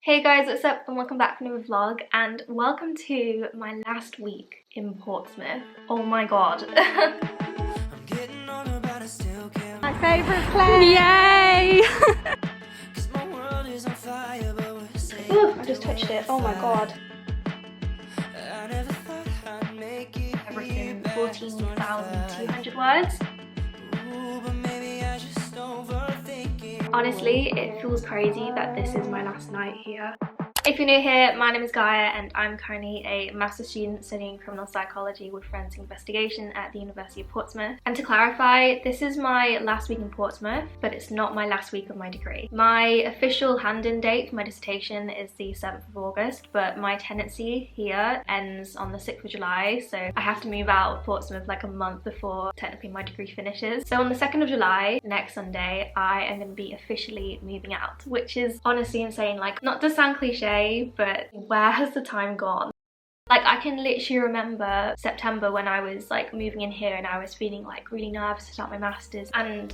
Hey guys, what's up and welcome back to another vlog and welcome to my last week in Portsmouth. Oh my god. My favourite place! Yay! Ooh, I just touched it. Oh my god. I've written 14,200 words. Honestly, it feels crazy that this is my last night here. If you're new here, my name is Gaia and I'm currently a master's student studying criminal psychology with forensic investigation at the University of Portsmouth. And to clarify, this is my last week in Portsmouth, but it's not my last week of my degree. My official hand-in date for my dissertation is the 7th of August, but my tenancy here ends on the 6th of July, so I have to move out of Portsmouth like a month before technically my degree finishes. So on the 2nd of July, next Sunday, I am going to be officially moving out, which is honestly insane. Like, not to sound cliche, but where has the time gone? Like, I can literally remember September when I was like moving in here and I was feeling like really nervous to start my masters, and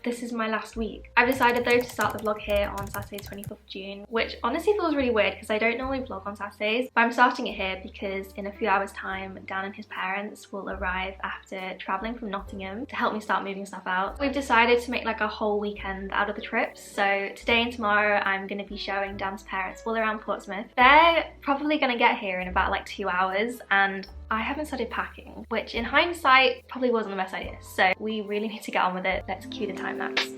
this is my last week. I've decided though to start the vlog here on Saturday 25th of June, which honestly feels really weird because I don't normally vlog on Saturdays, but I'm starting it here because in a few hours time Dan and his parents will arrive after travelling from Nottingham to help me start moving stuff out. We've decided to make like a whole weekend out of the trips, so today and tomorrow I'm going to be showing Dan's parents all around Portsmouth. They're probably going to get here in about like 2 hours and I haven't started packing, which in hindsight probably wasn't the best idea. So we really need to get on with it. Let's cue the time lapse.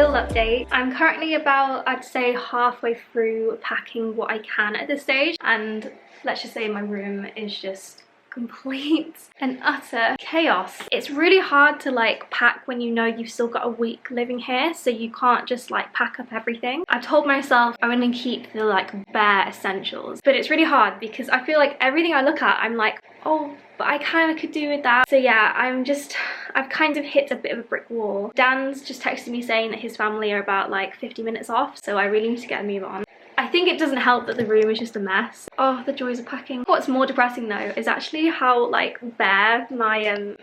Update. I'm currently about, I'd say, halfway through packing what I can at this stage, and let's just say my room is just complete and utter chaos. It's really hard to like pack when you know you've still got a week living here, so you can't just like pack up everything. I told myself I'm going to keep the like bare essentials, but it's really hard because I feel like everything I look at I'm like, oh, but I kind of could do with that. So yeah, I've kind of hit a bit of a brick wall. Dan's just texted me saying that his family are about like 50 minutes off, so I really need to get a move on. I think it doesn't help that the room is just a mess. Oh, the joys of packing. What's more depressing though is actually how like bare my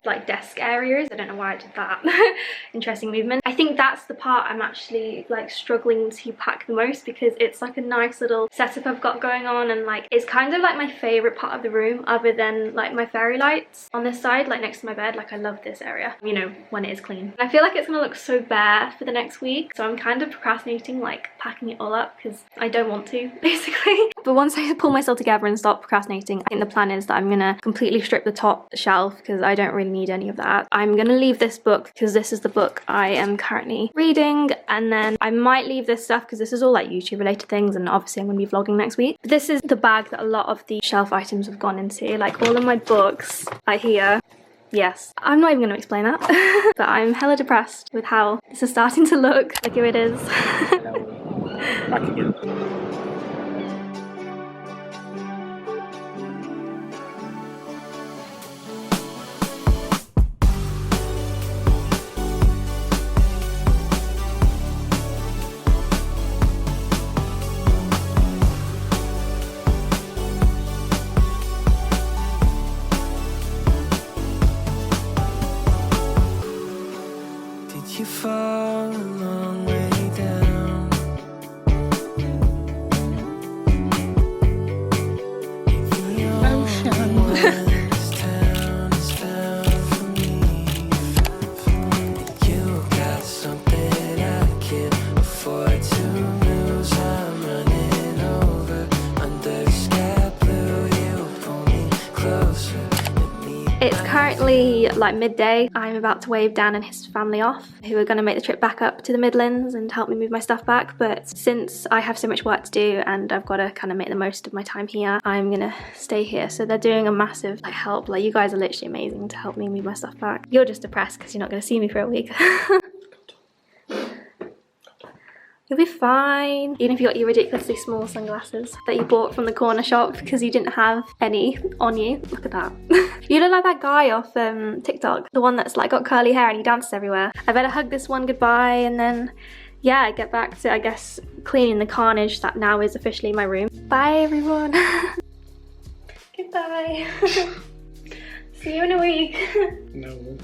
like desk area is. I don't know why I did that. Interesting movement. I think that's the part I'm actually like struggling to pack the most because it's like a nice little setup I've got going on, and like it's kind of like my favorite part of the room other than like my fairy lights on this side, like next to my bed. Like, I love this area, you know, when it is clean. And I feel like it's gonna look so bare for the next week, so I'm kind of procrastinating like packing it all up because I don't want to, basically. But once I pull myself together and stop procrastinating, I think the plan is that I'm gonna completely strip the top shelf because I don't really need any of that. I'm gonna leave this book because this is the book I am currently reading, and then I might leave this stuff because this is all like YouTube related things, and obviously I'm gonna be vlogging next week. But this is the bag that a lot of the shelf items have gone into. Like, all of my books are here. Yes, I'm not even going to explain that. But I'm hella depressed with how this is starting to look. Look, here it is. Back again. You fall a long way down. This town is found for me. You got something I can't afford to lose. I'm running over under the sky blue. You pull me closer. It's currently like midday. I'm about to wave Dan and his family off, who are going to make the trip back up to the Midlands and help me move my stuff back. But since I have so much work to do and I've got to kind of make the most of my time here, I'm gonna stay here. So they're doing a massive like help. Like, you guys are literally amazing to help me move my stuff back. You're just depressed because you're not going to see me for a week. You'll be fine. Even if you got your ridiculously small sunglasses that you bought from the corner shop because you didn't have any on you. Look at that. You look like that guy off TikTok. The one that's like got curly hair and he dances everywhere. I better hug this one goodbye and then, yeah, get back to, I guess, cleaning the carnage that now is officially my room. Bye, everyone. Goodbye. See you in a week. No.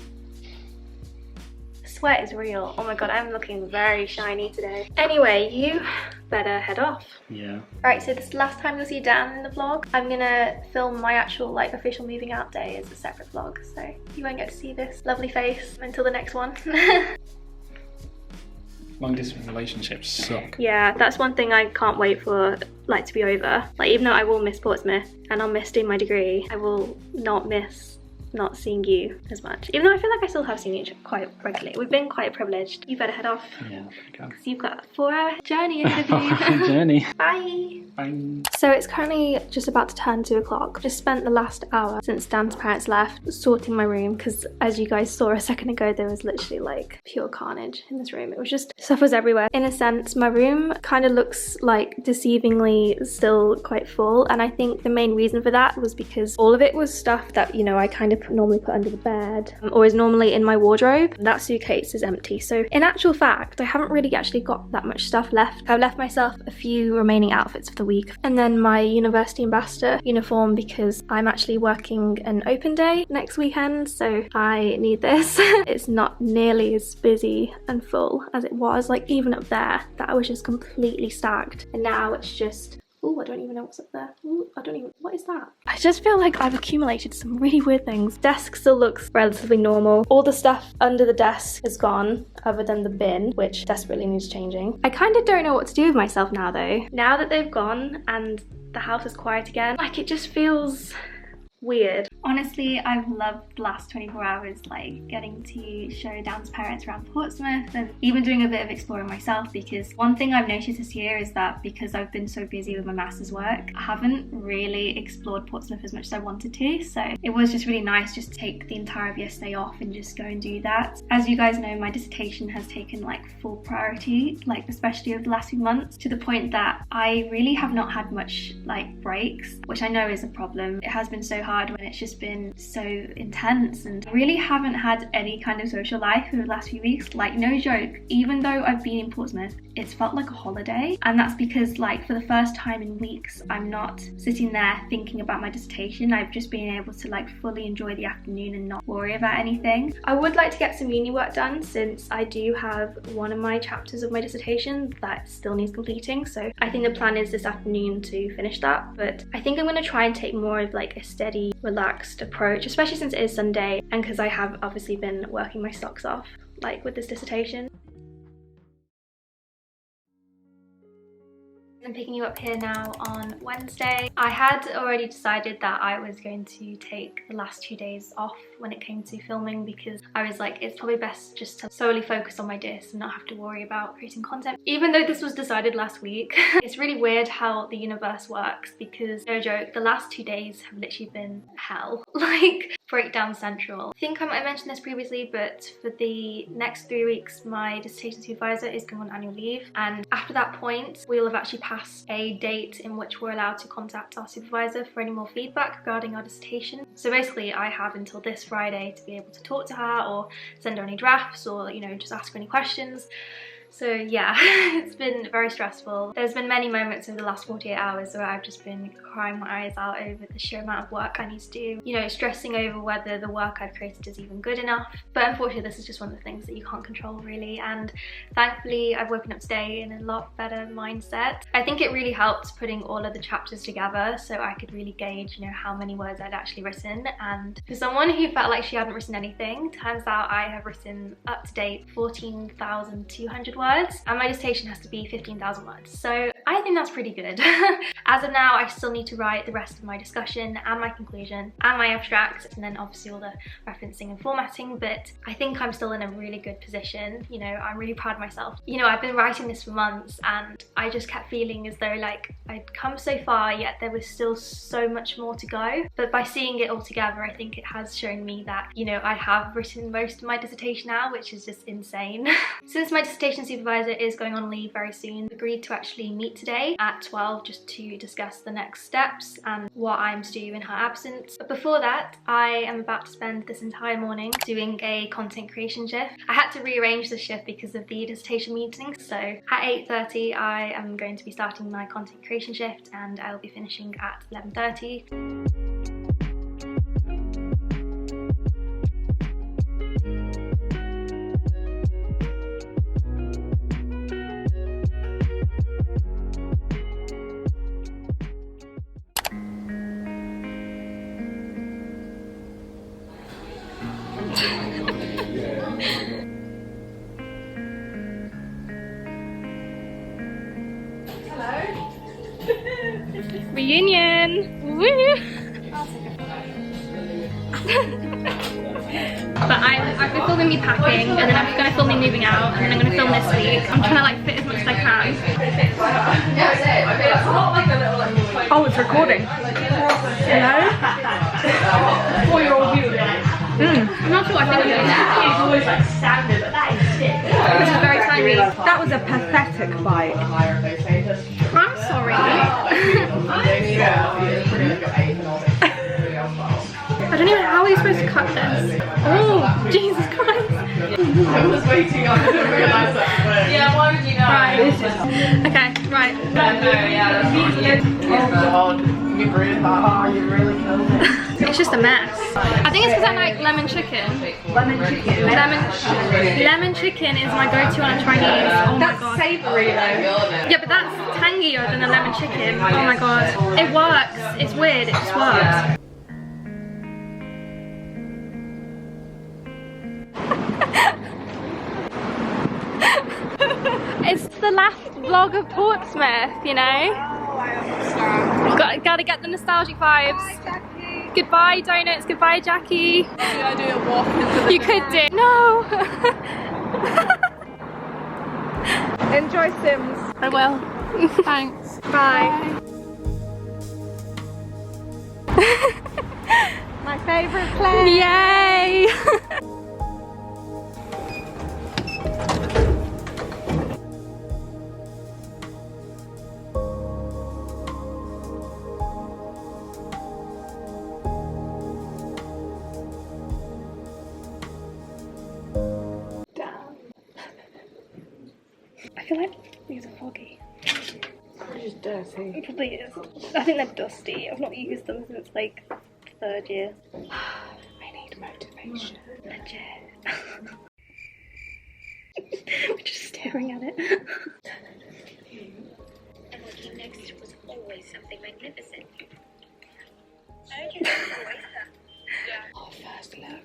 Sweat is real. Oh my god, I'm looking very shiny today. Anyway, you better head off. Yeah. Alright, so this is the last time you'll see Dan in the vlog. I'm gonna film my actual like official moving out day as a separate vlog, so you won't get to see this lovely face until the next one. Long distance relationships suck. Yeah, that's one thing I can't wait for like to be over. Like, even though I will miss Portsmouth and I'll miss doing my degree, I will not miss not seeing you as much. Even though I feel like I still have seen you quite regularly. We've been quite privileged. You better head off. Yeah, okay. You've got a 4-hour journey ahead of you. Journey. Bye. Bye. So it's currently just about to turn 2 o'clock. Just spent the last hour since Dan's parents left sorting my room because, as you guys saw a second ago, there was literally like pure carnage in this room. It was just, stuff was everywhere. In a sense, my room kind of looks like deceivingly still quite full, and I think the main reason for that was because all of it was stuff that, you know, I kind of normally put under the bed or is normally in my wardrobe. That suitcase is empty. So in actual fact, I haven't really actually got that much stuff left. I've left myself a few remaining outfits for the week and then my university ambassador uniform because I'm actually working an open day next weekend, so I need this. It's not nearly as busy and full as it was, like even up there that was just completely stacked, and now it's just, oh, I don't even know what's up there. Ooh, what is that? I just feel like I've accumulated some really weird things. Desk still looks relatively normal. All the stuff under the desk is gone, other than the bin, which desperately needs changing. I kind of don't know what to do with myself now though. Now that they've gone and the house is quiet again, like it just feels weird. Honestly, I've loved the last 24 hours, like getting to show Dan's parents around Portsmouth and even doing a bit of exploring myself, because one thing I've noticed this year is that because I've been so busy with my master's work, I haven't really explored Portsmouth as much as I wanted to, so it was just really nice just to take the entire of yesterday off and just go and do that. As you guys know, my dissertation has taken like full priority, like especially over the last few months, to the point that I really have not had much like breaks, which I know is a problem. It has been so hard when it's just been so intense, and I really haven't had any kind of social life over the last few weeks. Like, no joke, even though I've been in Portsmouth, it's felt like a holiday, and that's because like for the first time in weeks I'm not sitting there thinking about my dissertation. I've just been able to like fully enjoy the afternoon and not worry about anything. I would like to get some uni work done since I do have one of my chapters of my dissertation that still needs completing, so I think the plan is this afternoon to finish that. But I think I'm going to try and take more of like a steady, relaxed approach, especially since it is Sunday and because I have obviously been working my socks off like with this dissertation. I'm picking you up here now on Wednesday. I had already decided that I was going to take the last 2 days off when it came to filming, because I was like, it's probably best just to solely focus on my dis and not have to worry about creating content. Even though this was decided last week, it's really weird how the universe works, because no joke, the last 2 days have literally been hell. Like, breakdown central. I think I might have mentioned this previously, but for the next 3 weeks, my dissertation supervisor is going on annual leave, and after that point, we'll have actually passed a date in which we're allowed to contact our supervisor for any more feedback regarding our dissertation. So basically, I have until this Friday to be able to talk to her or send her any drafts, or, you know, just ask her any questions. So yeah, it's been very stressful. There's been many moments in the last 48 hours where I've just been crying my eyes out over the sheer amount of work I need to do, you know, stressing over whether the work I've created is even good enough. But unfortunately, this is just one of the things that you can't control really, and thankfully I've woken up today in a lot better mindset. I think it really helped putting all of the chapters together so I could really gauge, you know, how many words I'd actually written. And for someone who felt like she hadn't written anything, turns out I have written up to date 14,200 words, and my dissertation has to be 15,000 words. So I think that's pretty good. As of now, I still need to write the rest of my discussion and my conclusion and my abstract, and then obviously all the referencing and formatting, but I think I'm still in a really good position. You know, I'm really proud of myself. You know, I've been writing this for months and I just kept feeling as though like I'd come so far, yet there was still so much more to go. But by seeing it all together, I think it has shown me that, you know, I have written most of my dissertation now, which is just insane. Since my dissertation supervisor is going on leave very soon. We agreed to actually meet today at 12 just to discuss the next steps and what I'm to do in her absence. But before that, I am about to spend this entire morning doing a content creation shift. I had to rearrange the shift because of the dissertation meeting. So at 8:30 I am going to be starting my content creation shift and I'll be finishing at 11:30. Reunion! Woo! But I've been filming me packing, and then I'm going to film me moving out, and then I'm going to film this week. I'm trying to like fit as much as I can. Oh, it's recording. Hello? 4-year-old you. I'm not sure, I think it's always like standard, but that is sick. This is very tiny. That was a pathetic bite. I'm sorry. I don't even know how are you supposed to cut this. Oh, Jesus Christ. I was waiting, I didn't realise that. Yeah, why would you know? Right. Okay, right. Oh god, you really that. Oh, you really killed it. It's just a mess. I think it's because I like lemon chicken. Lemon chicken. Lemon chicken is my go-to on a Chinese. Oh my god. That's savoury though. Yeah, but that's tangier than a lemon chicken. Oh my god. It works. It's weird. It just works. It's the last vlog of Portsmouth, you know? Oh, I understand. Gotta get the nostalgic vibes. Bye, Jackie. Goodbye, donuts. Goodbye, Jackie. Should I do a walk into the You could do. No. Enjoy Sims. I will. Thanks. Bye. My favourite place. Yay. I feel like these are foggy. They're just dirty. It probably is. I think they're dusty. I've not used them since like 3rd year. I need motivation. Legit. We're just staring at it. And what came next was always something magnificent. I don't always have. Our first look.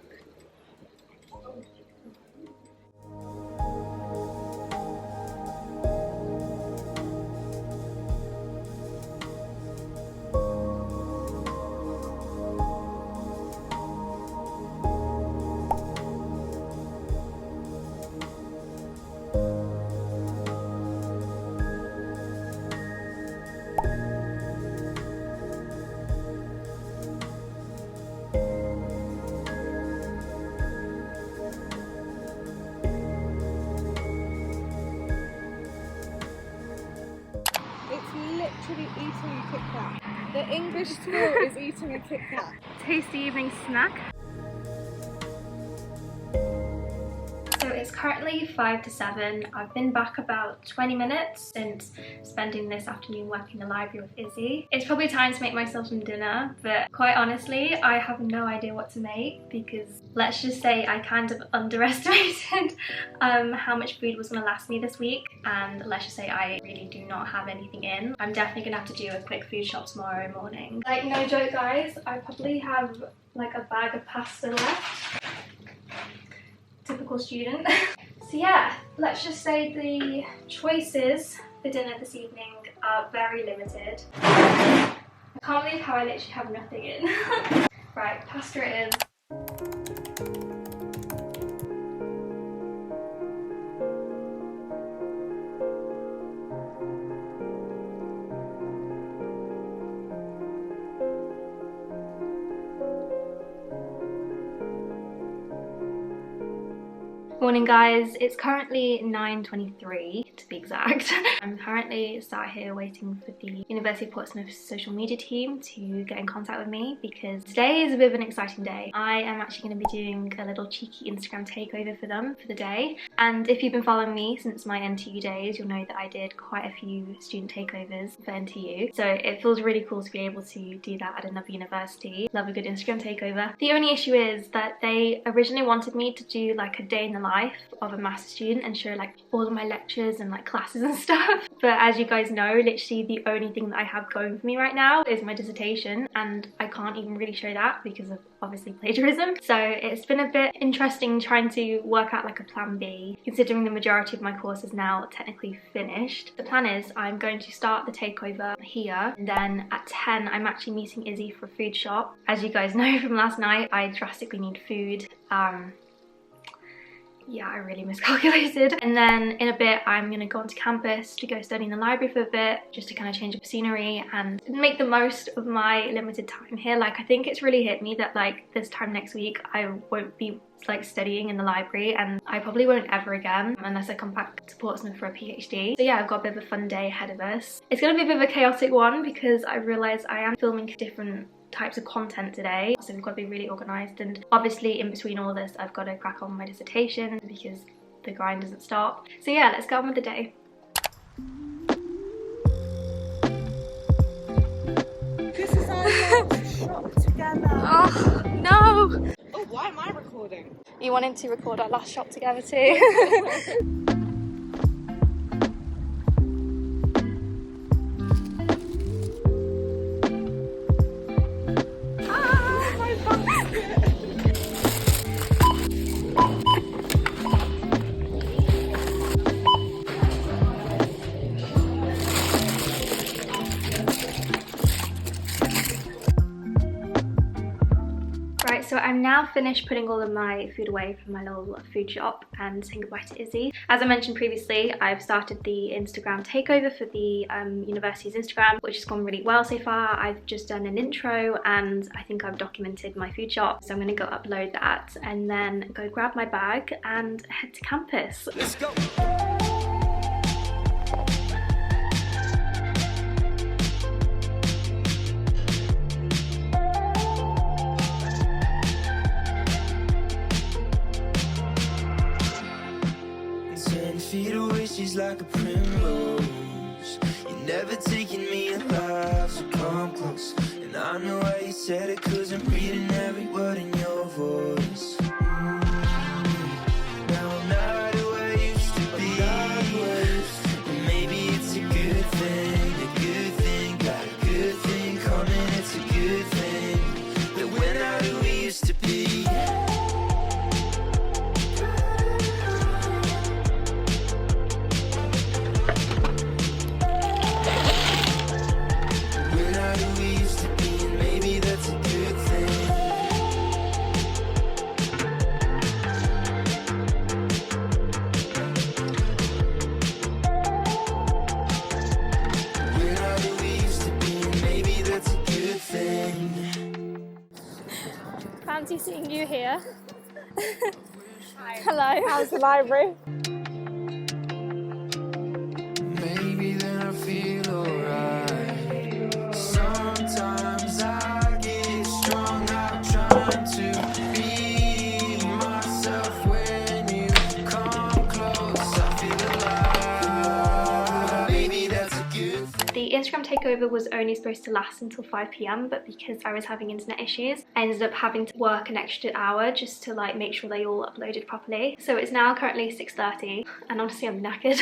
Literally eating a Kit Kat. The English school is eating a Kit Kat. Tasty evening snack. So it's currently 5 to 7. I've been back about 20 minutes since spending this afternoon working in the library with Izzy. It's probably time to make myself some dinner, but quite honestly, I have no idea what to make because let's just say I kind of underestimated how much food was going to last me this week, and let's just say I really do not have anything in. I'm definitely going to have to do a quick food shop tomorrow morning. Like, no joke guys, I probably have like a bag of pasta left. Typical student. So yeah, let's just say the choices for dinner this evening are very limited. I can't believe how I literally have nothing in. Right, pasta it is. Morning guys, it's currently 9:23 to be exact. I'm currently sat here waiting for the University of Portsmouth social media team to get in contact with me because today is a bit of an exciting day. I am actually going to be doing a little cheeky Instagram takeover for them for the day, and if you've been following me since my NTU days, you'll know that I did quite a few student takeovers for NTU, so it feels really cool to be able to do that at another university. Love a good Instagram takeover. The only issue is that they originally wanted me to do like a day in the life of a master's student and show like all of my lectures and like classes and stuff, but as you guys know, literally the only thing that I have going for me right now is my dissertation, and I can't even really show that because of obviously plagiarism. So it's been a bit interesting trying to work out like a plan B, considering the majority of my course is now technically finished. The plan is I'm going to start the takeover here, and then at 10 I'm actually meeting Izzy for a food shop. As you guys know from last night, I drastically need food. Yeah, I really miscalculated. And then in a bit I'm gonna go onto campus to go study in the library for a bit, just to kind of change up scenery and make the most of my limited time here. Like, I think it's really hit me that like this time next week I won't be like studying in the library, and I probably won't ever again unless I come back to Portsmouth for a PhD. So yeah, I've got a bit of a fun day ahead of us. It's gonna be a bit of a chaotic one because I realise I am filming different types of content today, so we've got to be really organised, and obviously in between all this I've got to crack on with my dissertation because the grind doesn't stop. So yeah, let's get on with the day. This is our last shop together. Oh no! Oh, why am I recording? You wanted to record our last shop together too. Right, so I'm now finished putting all of my food away from my little food shop and saying goodbye to Izzy. As I mentioned previously, I've started the Instagram takeover for the university's Instagram, which has gone really well so far. I've just done an intro and I think I've documented my food shop, so I'm going to go upload that and then go grab my bag and head to campus. Let's go. Feet away, she's like a primrose. You're never taking me alive, so come close. And I know why you said it, 'cause I'm reading every word in your voice. Now I'm not who I used to be, and maybe it's a good thing, got a good thing coming, it's a good thing, that we're not who we used to be. Fancy seeing you here. Hello. How's the library? Maybe then I feel alright. Sometimes I get strung out trying to be myself. When you come close, I feel alive. Maybe that's a good thing. The Instagram takeover was only supposed to last until 5 PM, but because I was having internet issues, I ended up having to work an extra hour just to like make sure they all uploaded properly. So it's now currently 6:30 and honestly I'm knackered.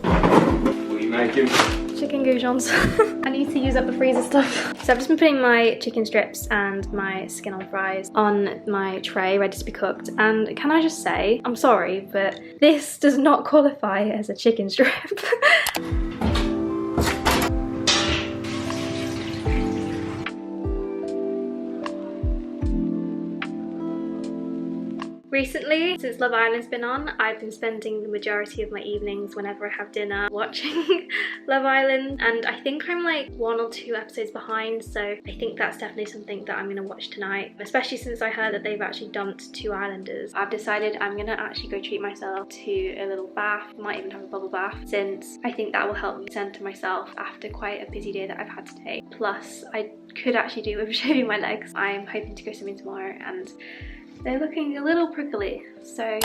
What are you making? Chicken goujons. I need to use up the freezer stuff. So I've just been putting my chicken strips and my skin on fries on my tray ready to be cooked, and can I just say, I'm sorry, but this does not qualify as a chicken strip. Recently, since Love Island's been on, I've been spending the majority of my evenings whenever I have dinner watching Love Island, and I think I'm like 1 or 2 episodes behind, so I think that's definitely something that I'm gonna watch tonight, especially since I heard that they've actually dumped 2 islanders. I've decided I'm gonna actually go treat myself to a little bath, might even have a bubble bath, since I think that will help me center myself after quite a busy day that I've had today. Plus, I could actually do with shaving my legs. I'm hoping to go swimming tomorrow and they're looking a little prickly, so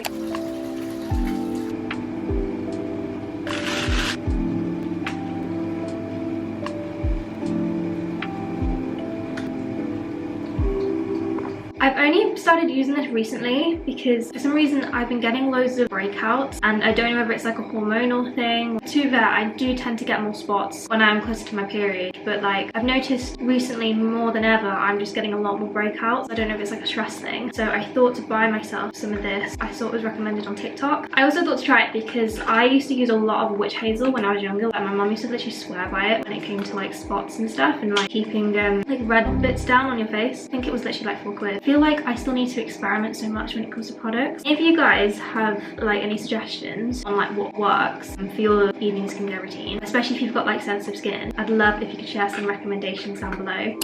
I've only started using this recently because for some reason I've been getting loads of breakouts, and I don't know whether it's like a hormonal thing. To be fair, I do tend to get more spots when I'm closer to my period, but like I've noticed recently more than ever I'm just getting a lot more breakouts. I don't know if it's like a stress thing, so I thought to buy myself some of this. I saw it was recommended on TikTok. I also thought to try it because I used to use a lot of witch hazel when I was younger, and my mum used to literally swear by it when it came to like spots and stuff and like keeping like red bits down on your face. I think it was literally like 4 quid. I feel like I still need to experiment so much when it comes to products. If you guys have like any suggestions on like what works for your evening skincare routine, especially if you've got like sensitive skin, I'd love if you could share some recommendations down below.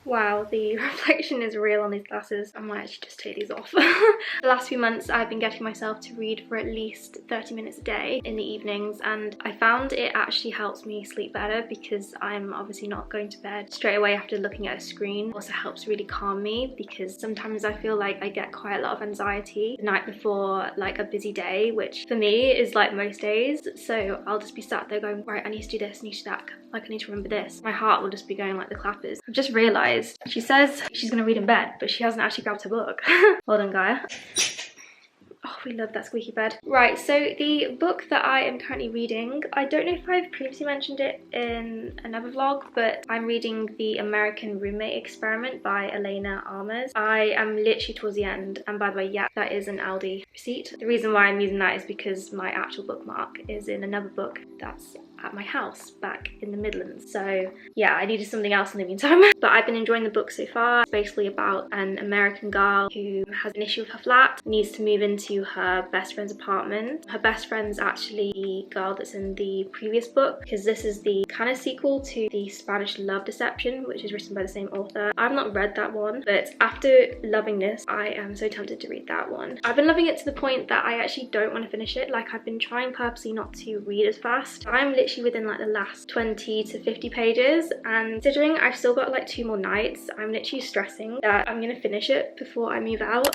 Wow, the reflection is real on these glasses. I might actually just take these off. The last few months I've been getting myself to read for at least 30 minutes a day in the evenings, and I found it actually helps me sleep better because I'm obviously not going to bed straight away after looking at a screen. It also helps really calm me because sometimes I feel like I get quite a lot of anxiety the night before like a busy day, which for me is like most days. So I'll just be sat there going, right, I need to do this, I need to do that, like I need to remember this. My heart will just be going like the clappers. I've just realised she says she's gonna read in bed, but she hasn't actually grabbed her book. Well done, Gaia. Oh, we love that squeaky bed. Right, so the book that I am currently reading, I don't know if I've previously mentioned it in another vlog, but I'm reading The American Roommate Experiment by Elena Armours. I am literally towards the end, and by the way, yeah, that is an Aldi receipt. The reason why I'm using that is because my actual bookmark is in another book that's at my house back in the Midlands. So yeah, I needed something else in the meantime. But I've been enjoying the book so far. It's basically about an American girl who has an issue with her flat, needs to move into her best friend's apartment. Her best friend's actually the girl that's in the previous book, because this is the kind of sequel to the Spanish Love Deception, which is written by the same author. I've not read that one, but after loving this, I am so tempted to read that one. I've been loving it to the point that I actually don't want to finish it. Like, I've been trying purposely not to read as fast. I'm literally within like the last 20 to 50 pages, and considering I've still got like 2 more nights, I'm literally stressing that I'm gonna finish it before I move out.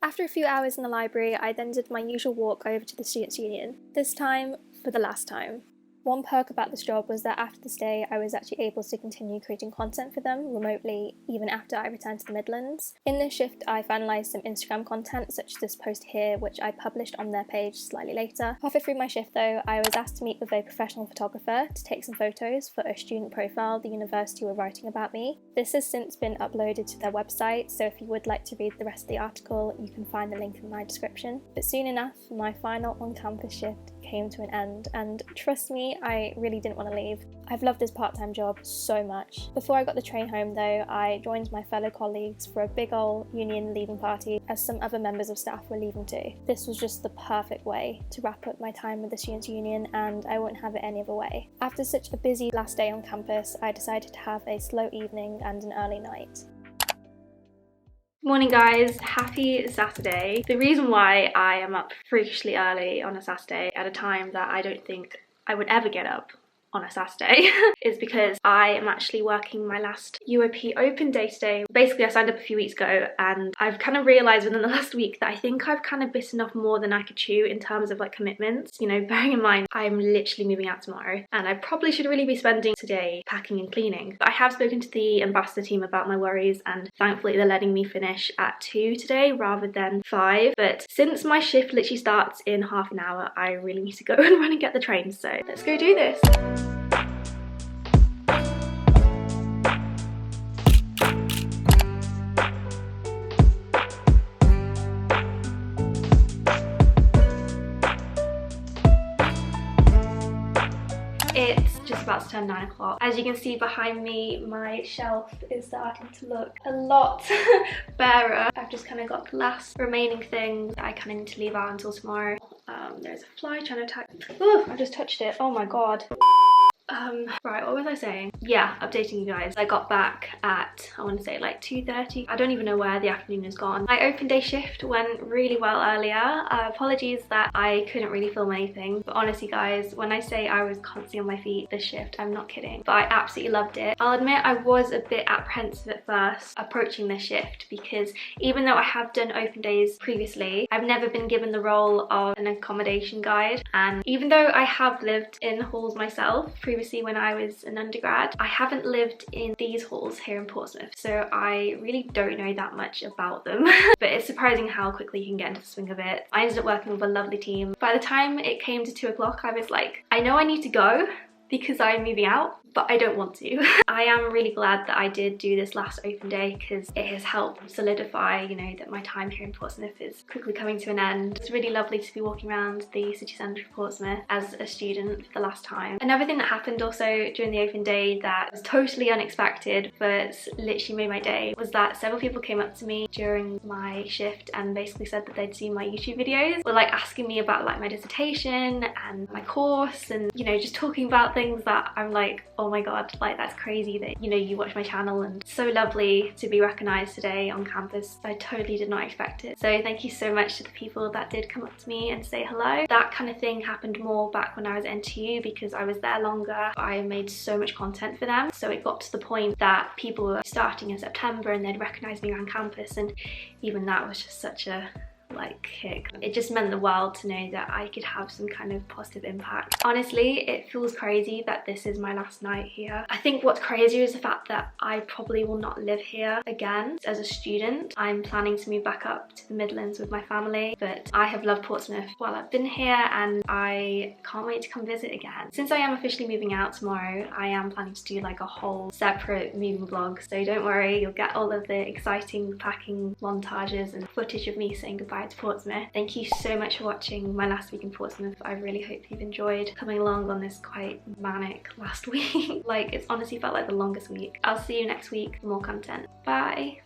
After a few hours in the library, I then did my usual walk over to the Students' Union, this time for the last time. One perk about this job was that after this day, I was actually able to continue creating content for them remotely, even after I returned to the Midlands. In this shift, I finalised some Instagram content, such as this post here, which I published on their page slightly later. Halfway through my shift though, I was asked to meet with a professional photographer to take some photos for a student profile the university were writing about me. This has since been uploaded to their website, so if you would like to read the rest of the article, you can find the link in my description. But soon enough, my final on-campus shift came to an end, and trust me, Initially, I really didn't want to leave. I've loved this part-time job so much. Before I got the train home though, I joined my fellow colleagues for a big old union leaving party as some other members of staff were leaving too. This was just the perfect way to wrap up my time with the Students' Union, and I wouldn't have it any other way. After such a busy last day on campus, I decided to have a slow evening and an early night. Morning guys, happy Saturday. The reason why I am up freakishly early on a Saturday at a time that I don't think I would ever get up on a Saturday is because I am actually working my last UoP Open day today. Basically I signed up a few weeks ago and I've kind of realised within the last week that I think I've kind of bitten off more than I could chew in terms of like commitments. You know, bearing in mind I'm literally moving out tomorrow and I probably should really be spending today packing and cleaning. But I have spoken to the ambassador team about my worries and thankfully they're letting me finish at 2 today rather than 5. But since my shift literally starts in half an hour, I really need to go and run and get the train. So let's go do this. It's just about to turn 9 o'clock. As you can see behind me, my shelf is starting to look a lot barer. I've just kind of got the last remaining things that I kind of need to leave out until tomorrow. There's a fly trying to attack. Oh, I just touched it. Oh my god. Right, what was I saying? Yeah, updating you guys. I got back at, I want to say like 2:30. I don't even know where the afternoon has gone. My open day shift went really well earlier. Apologies that I couldn't really film anything. But honestly guys, when I say I was constantly on my feet this shift, I'm not kidding. But I absolutely loved it. I'll admit I was a bit apprehensive at first approaching this shift because even though I have done open days previously, I've never been given the role of an accommodation guide. And even though I have lived in halls myself previously when I was an undergrad, I haven't lived in these halls here in Portsmouth, so I really don't know that much about them. But it's surprising how quickly you can get into the swing of it. I ended up working with a lovely team. By the time it came to 2 o'clock, I was like, I know I need to go because I'm moving out, but I don't want to. I am really glad that I did do this last open day because it has helped solidify, you know, that my time here in Portsmouth is quickly coming to an end. It's really lovely to be walking around the city centre of Portsmouth as a student for the last time. Another thing that happened also during the open day that was totally unexpected but literally made my day was that several people came up to me during my shift and basically said that they'd seen my YouTube videos, were like asking me about like my dissertation and my course and, you know, just talking about things that I'm like, oh my god, like that's crazy that, you know, you watch my channel, and so lovely to be recognised today on campus. I totally did not expect it. So thank you so much to the people that did come up to me and say hello. That kind of thing happened more back when I was at NTU because I was there longer. I made so much content for them, so it got to the point that people were starting in September and they'd recognise me around campus, and even that was just such a like kick. It just meant the world to know that I could have some kind of positive impact. Honestly, it feels crazy that this is my last night here. I think what's crazier is the fact that I probably will not live here again as a student. I'm planning to move back up to the Midlands with my family, but I have loved Portsmouth while I've been here and I can't wait to come visit again. Since I am officially moving out tomorrow, I am planning to do like a whole separate moving vlog, so don't worry, you'll get all of the exciting packing montages and footage of me saying goodbye to Portsmouth. Thank you so much for watching my last week in Portsmouth. I really hope you've enjoyed coming along on this quite manic last week. Like, it's honestly felt like the longest week. I'll see you next week for more content. Bye!